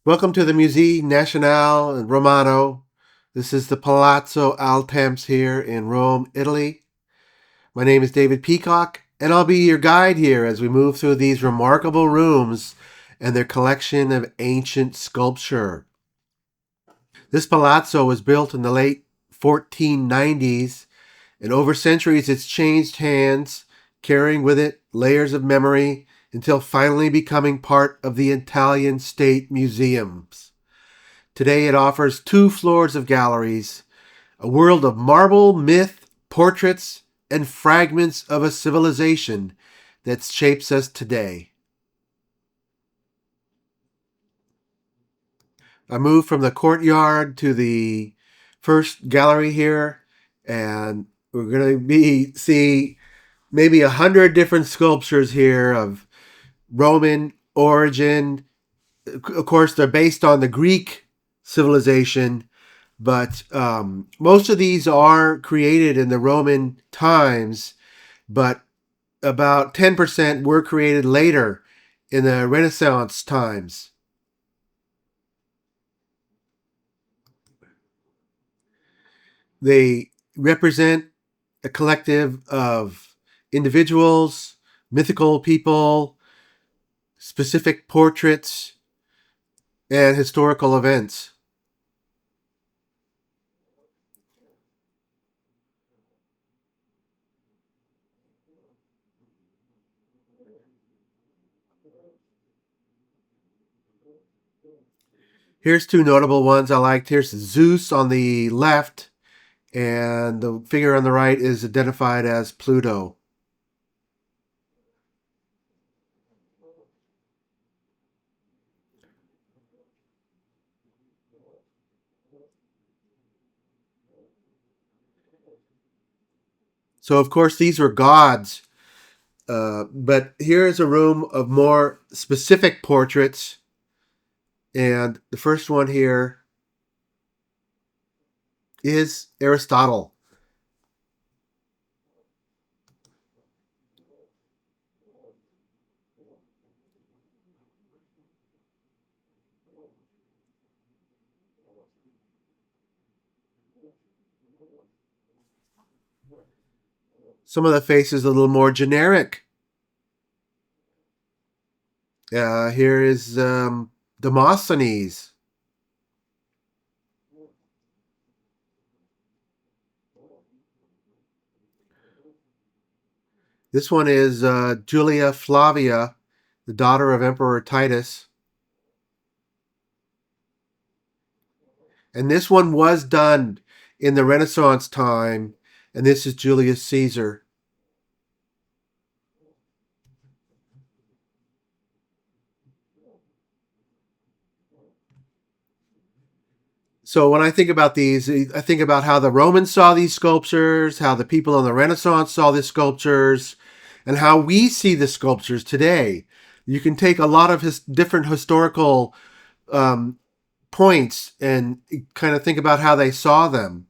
Welcome to the Museo Nazionale Romano. This is the Palazzo Altemps here in Rome, Italy. My name is David Peacock, and I'll be your guide here as we move through these remarkable rooms and their collection of ancient sculpture. This palazzo was built in the late 1490s, and over centuries it's changed hands, carrying with it layers of memory until finally becoming part of the Italian State Museums. Today it offers 2 floors of galleries, a world of marble, myth, portraits, and fragments of a civilization that shapes us today. I moved from the courtyard to the first gallery here, and we're going to see maybe 100 different sculptures here of Roman origin. Of course, they're based on the Greek civilization, but most of these are created in the Roman times, but about 10% were created later in the Renaissance times. They represent a collective of individuals, mythical people, specific portraits, and historical events. Here's 2 notable ones I liked. Here's Zeus on the left, and the figure on the right is identified as Pluto. So, of course, these were gods, but here is a room of more specific portraits. And the first one here is Aristotle. Some of the faces a little more generic. Here is Demosthenes. This one is Julia Flavia, the daughter of Emperor Titus. And this one was done in the Renaissance time, and this is Julius Caesar. So when I think about these, I think about how the Romans saw these sculptures, how the people in the Renaissance saw these sculptures, and how we see the sculptures today. You can take a lot of different historical um, points and kind of think about how they saw them.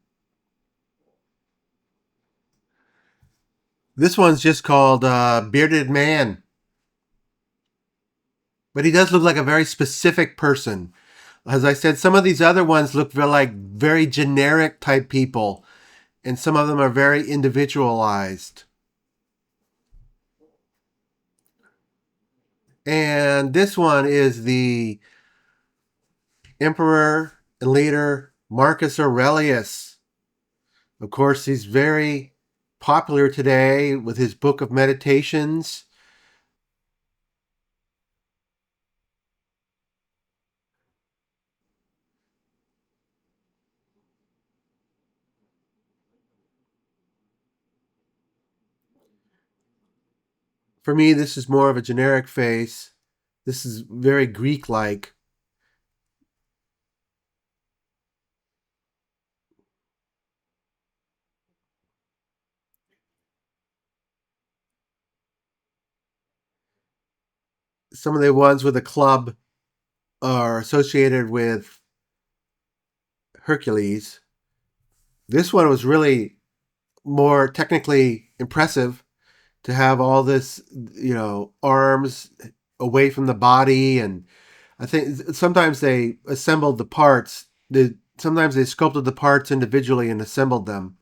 This one's just called Bearded Man, but he does look like a very specific person. As I said, some of these other ones look like very generic type people, and some of them are very individualized. And this one is the Emperor and leader Marcus Aurelius. Of course, he's very popular today with his book of meditations. For me, this is more of a generic face. This is very Greek like. Some of the ones with a club are associated with Hercules. This one was really more technically impressive to have all this, arms away from the body. And I think sometimes they assembled the parts. Sometimes they sculpted the parts individually and assembled them.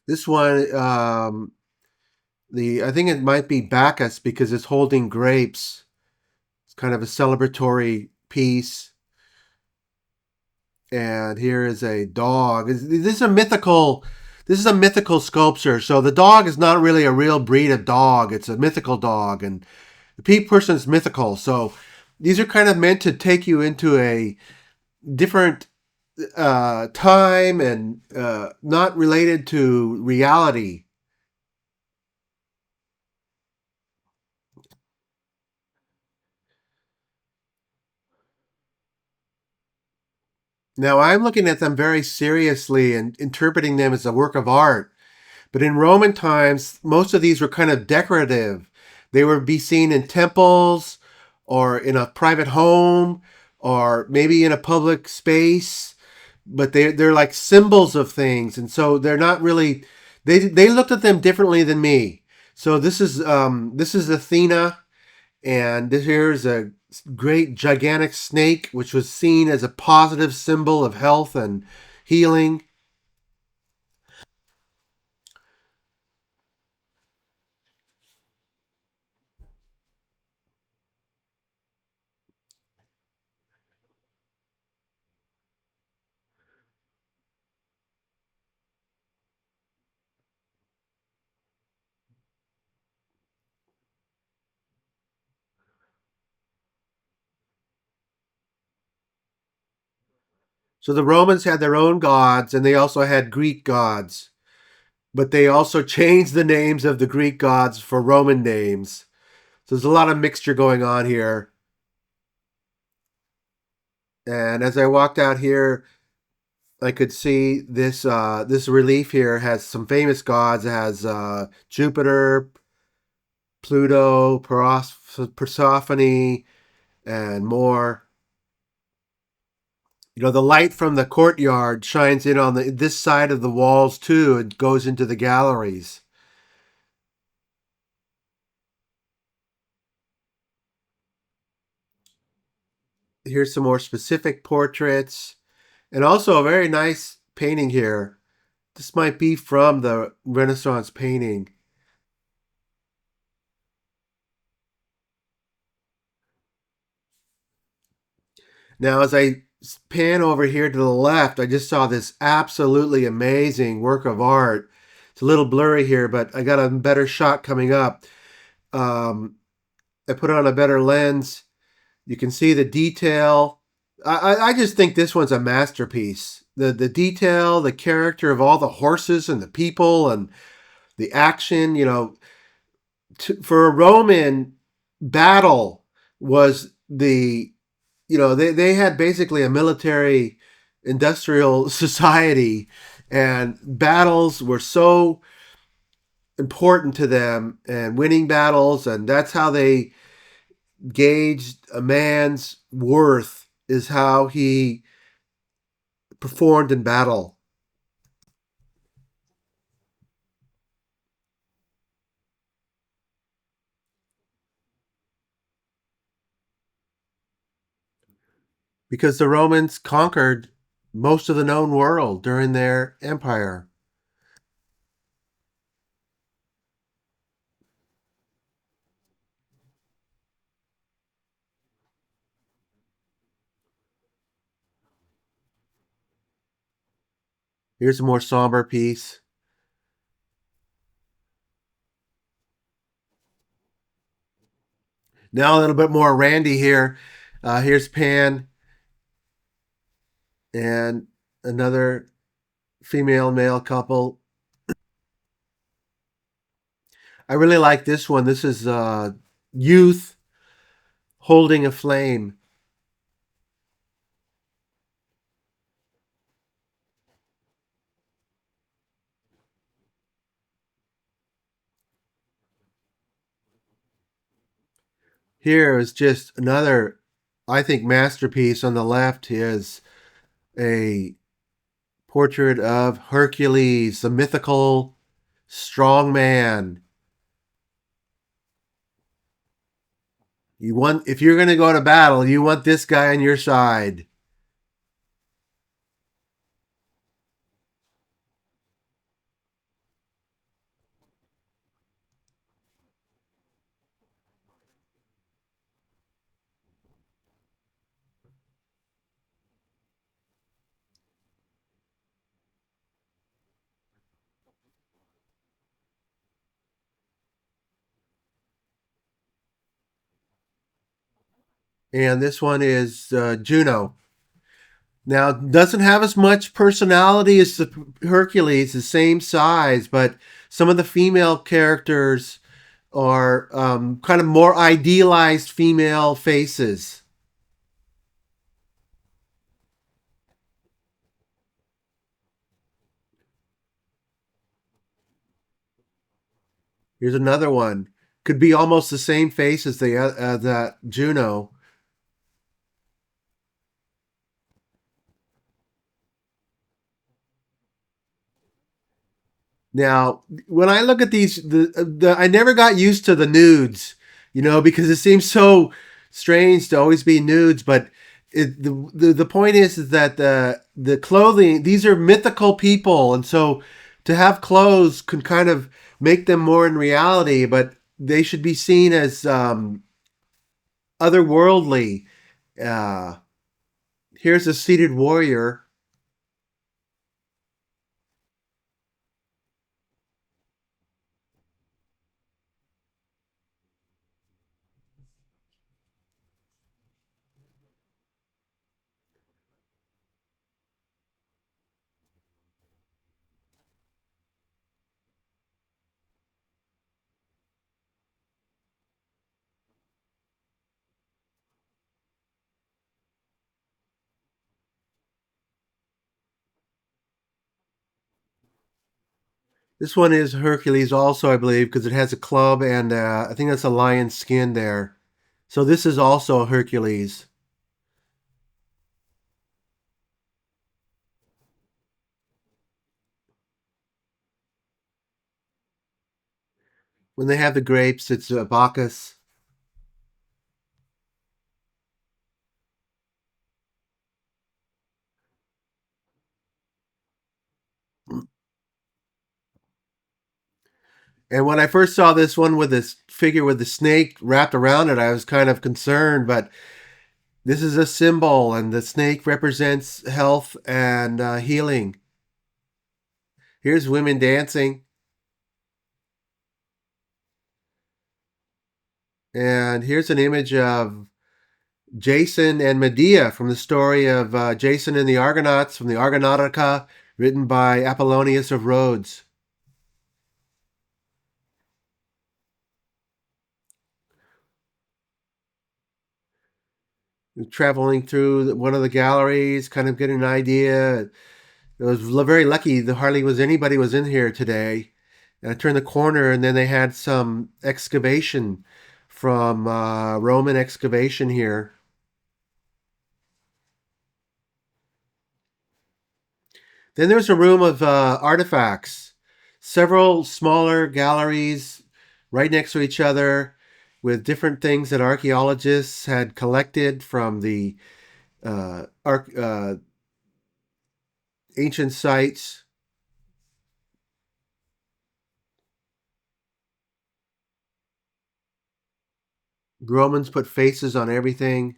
This one, the I think it might be Bacchus because it's holding grapes. It's kind of a celebratory piece. And here is a dog. This is a mythical. This is a mythical sculpture. So the dog is not really a real breed of dog. It's a mythical dog, and the peak person is mythical. So these are kind of meant to take you into a different time and not related to reality. Now I'm looking at them very seriously and interpreting them as a work of art. But in Roman times, most of these were kind of decorative. They would be seen in temples or in a private home or maybe in a public space, but they're like symbols of things, and so they're not really. They looked at them differently than me. So this is Athena, and this here is a great gigantic snake, which was seen as a positive symbol of health and healing. So the Romans had their own gods, and they also had Greek gods, but they also changed the names of the Greek gods for Roman names. So there's a lot of mixture going on here. And as I walked out here, I could see this relief here has some famous gods. It has Jupiter, Pluto, Persephone, and more. You know, the light from the courtyard shines in on this side of the walls too. It goes into the galleries. Here's some more specific portraits, and also a very nice painting here. This might be from the Renaissance painting. Now, as I pan over here to the left, I just saw this absolutely amazing work of art. It's a little blurry here, but I got a better shot coming up. Um, I put on a better lens. You can see the detail. I just think this one's a masterpiece. The detail, the character of all the horses and the people and the action. You know, for a Roman, battle was the they had basically a military industrial society, and battles were so important to them, and winning battles, and that's how they gauged a man's worth, is how he performed in battle. Because the Romans conquered most of the known world during their empire. Here's a more somber piece. Now a little bit more Randy here. Here's Pan and another female male couple. I really like this one. This is youth holding a flame. Here is just another, I think, masterpiece. On the left is a portrait of Hercules, the mythical strong man. You want, if you're going to go to battle, you want this guy on your side. And this one is Juno. Now, doesn't have as much personality as the Hercules, the same size, but some of the female characters are kind of more idealized female faces. Here's another one. Could be almost the same face as the Juno. Now, when I look at these, I never got used to the nudes, because it seems so strange to always be nudes. But the point is that the clothing, these are mythical people, and so to have clothes can kind of make them more in reality, but they should be seen as otherworldly. Uh, Here's a seated warrior. This one is Hercules also, I believe, because it has a club and I think that's a lion's skin there. So this is also Hercules. When they have the grapes, it's Bacchus. And when I first saw this one with this figure with the snake wrapped around it, I was kind of concerned, but this is a symbol, and the snake represents health and healing. Here's women dancing, and here's an image of Jason and Medea from the story of Jason and the Argonauts from the Argonautica, written by Apollonius of Rhodes. Traveling through one of the galleries, kind of getting an idea. It was very lucky that hardly was anybody was in here today. And I turned the corner, and then they had some excavation from Roman excavation here. Then there's a room of artifacts, several smaller galleries right next to each other with different things that archaeologists had collected from the uh, arch- uh, ancient sites. Romans put faces on everything.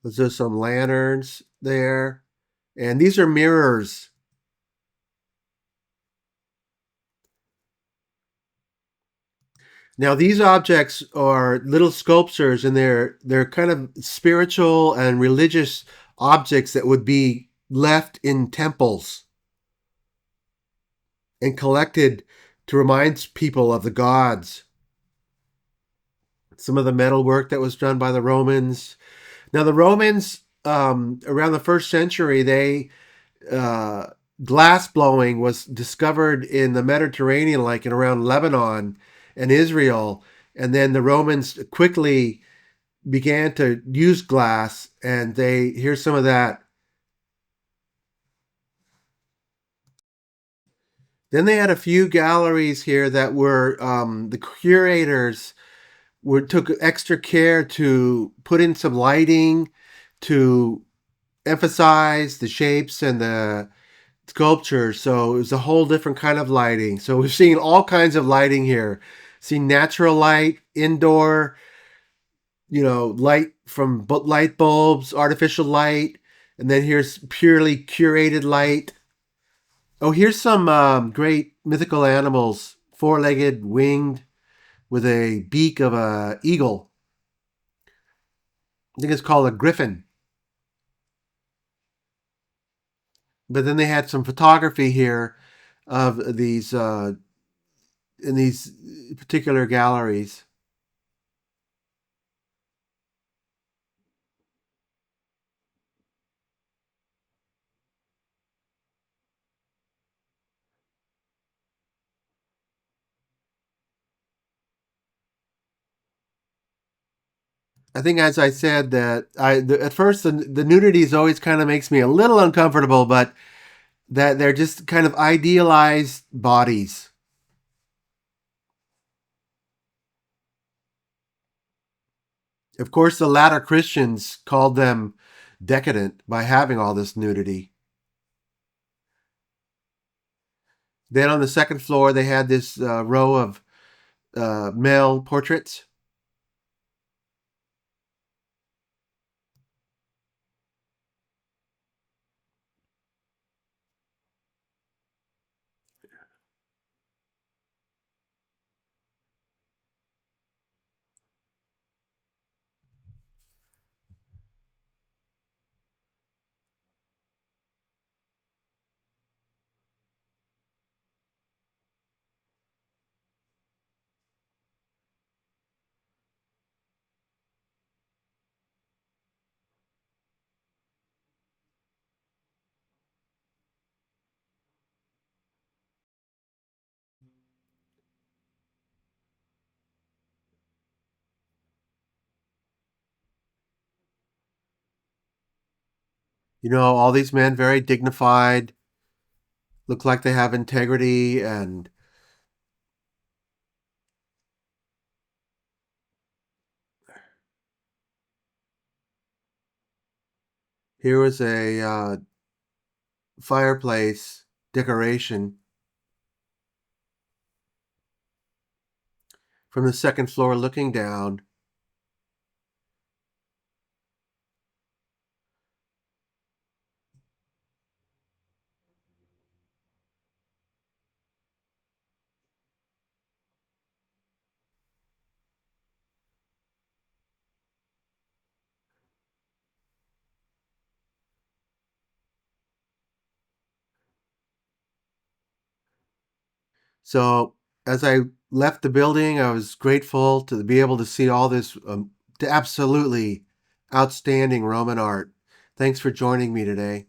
There's some lanterns there. And these are mirrors. Now these objects are little sculptures, and they're kind of spiritual and religious objects that would be left in temples and collected to remind people of the gods. some of the metal work that was done by the Romans. Now, the Romans, around the first century, they uh, glass blowing was discovered in the Mediterranean, like in around Lebanon and Israel, and then the Romans quickly began to use glass. And here's some of that. Then they had a few galleries here that were the curators took extra care to put in some lighting to emphasize the shapes and the sculpture. So it was a whole different kind of lighting. So we've seen all kinds of lighting here. Seen natural light, indoor, light from light bulbs, artificial light, and then here's purely curated light. Oh, here's some great mythical animals, four-legged, winged, with a beak of a eagle. I think it's called a griffin. But then they had some photography here of these in these particular galleries. I think, as I said, that at first the nudity is always kind of makes me a little uncomfortable, but that they're just kind of idealized bodies. Of course, the latter Christians called them decadent by having all this nudity. Then on the second floor, they had this row of male portraits. All these men very dignified, look like they have integrity, and here was a fireplace decoration from the second floor looking down. So as I left the building, I was grateful to be able to see all this absolutely outstanding Roman art. Thanks for joining me today.